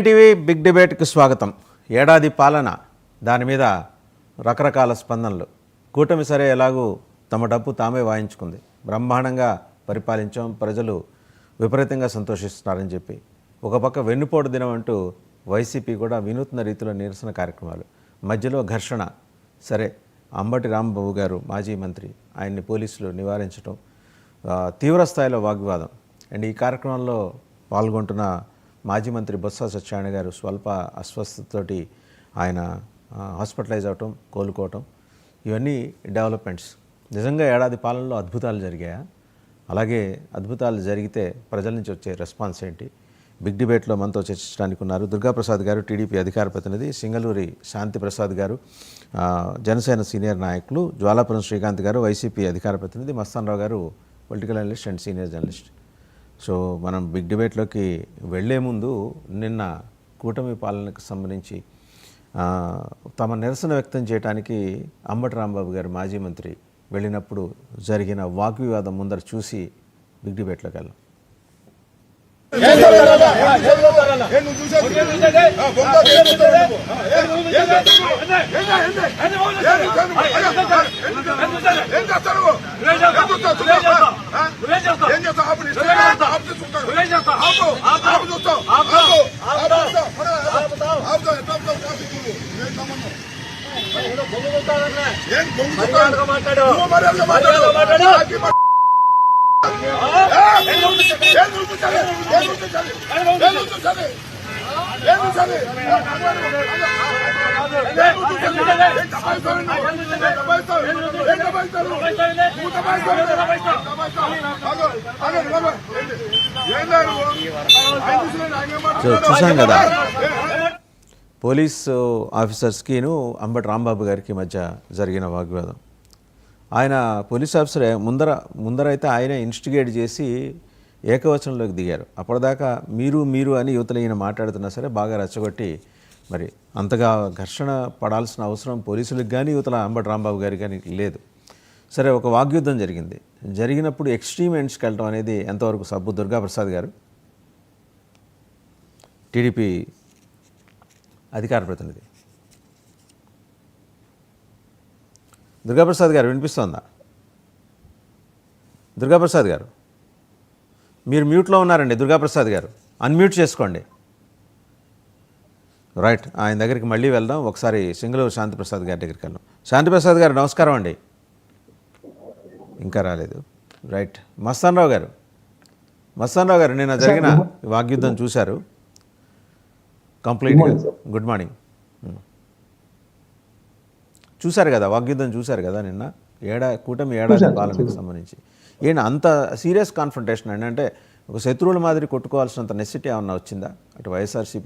TV big డిబేట్కి స్వాగతం. ఏడాది పాలన, దాని మీద రకరకాల స్పందనలు. కూటమి సరే ఎలాగూ తమ డబ్బు తామే వాయించుకుంది, బ్రహ్మాండంగా పరిపాలించాం, ప్రజలు విపరీతంగా సంతోషిస్తున్నారని చెప్పి ఒక పక్క వెన్నుపోటు దినం అంటూ వైసీపీ కూడా వినూత్న రీతిలో నిరసన కార్యక్రమాలు. మధ్యలో ఘర్షణ. సరే, అంబటి రాంబాబు గారు మాజీ మంత్రి, ఆయన్ని పోలీసులు నివారించడం, తీవ్ర స్థాయిలో వాగ్వివాదం. అండ్ ఈ కార్యక్రమంలో పాల్గొంటున్న మాజీ మంత్రి బొత్స సత్యనారాయణ గారు స్వల్ప అస్వస్థతతోటి ఆయన హాస్పిటలైజ్ అవటం, కోలుకోవటం, ఇవన్నీ డెవలప్మెంట్స్. నిజంగా ఏడాది పాలనలో అద్భుతాలు జరిగాయా? అలాగే అద్భుతాలు జరిగితే ప్రజల నుంచి వచ్చే రెస్పాన్స్ ఏంటి? బిగ్ డిబేట్లో మనతో చర్చించడానికి ఉన్నారు దుర్గాప్రసాద్ గారు, టీడీపీ అధికార ప్రతినిధి, సింగళూరి శాంతి ప్రసాద్ గారు, జనసేన సీనియర్ నాయకులు, జ్వాలాపురం శ్రీకాంత్ గారు, వైసీపీ అధికార ప్రతినిధి, మస్తానరావు గారు political analyst and senior journalist. So మనం బిగ్ డిబేట్లోకి వెళ్లే ముందు నిన్న కూటమి పాలనకు సంబంధించి తమ నిరసన వ్యక్తం చేయడానికి అంబటి రాంబాబు గారు మాజీ మంత్రి వెళ్ళినప్పుడు జరిగిన వాగ్వివాదం ముందర చూసి బిగ్ డిబేట్లోకి వెళ్ళాం. చూసాం కదా, పోలీస్ ఆఫీసర్స్కిను అంబటి రాంబాబు గారికి మధ్య జరిగిన వాగ్వాదం. ఆయన పోలీస్ ఆఫీసర్ ముందరైతే ఆయన ఇన్స్టిగేట్ చేసి ఏకవచనంలోకి దిగారు. అప్పటిదాకా మీరు అని యువతలు ఈయన మాట్లాడుతున్నా సరే బాగా రెచ్చగొట్టి, మరి అంతగా ఘర్షణ పడాల్సిన అవసరం పోలీసులకు కానీ యువతల అంబటి రాంబాబు గారికి కానీ లేదు. సరే, ఒక వాగ్యుద్ధం జరిగింది. జరిగినప్పుడు ఎక్స్ట్రీమ్ ఎండ్స్కి వెళ్ళడం అనేది ఎంతవరకు సబ్బు? దుర్గాప్రసాద్ గారు, టీడీపీ అధికార ప్రతినిధి. దుర్గాప్రసాద్ గారు వినిపిస్తోందా? దుర్గాప్రసాద్ గారు, మీరు మ్యూట్లో ఉన్నారండి. దుర్గాప్రసాద్ గారు అన్మ్యూట్ చేసుకోండి. రైట్, ఆయన దగ్గరికి మళ్ళీ వెళ్దాం. ఒకసారి సింగళూరు శాంతిప్రసాద్ గారి దగ్గరికి వెళ్దాం. శాంతిప్రసాద్ గారు నమస్కారం అండి. ఇంకా రాలేదు. రైట్, మస్తానరావు గారు నిన్న జరిగిన వాగ్యుద్ధం చూశారు కంప్లీట్గా. Good morning. చూశారు కదా, వాగ్యుద్ధం చూశారు కదా నిన్న కూటమి ఏడాది పాలనకు సంబంధించి. ఏంటి అంత సీరియస్ కాన్ఫ్రంటేషన్ అండి? అంటే ఒక శత్రువుల మాదిరి కొట్టుకోవాల్సినంత నెసిటీ ఏమన్నా వచ్చిందా అటు వైఎస్ఆర్సీపీ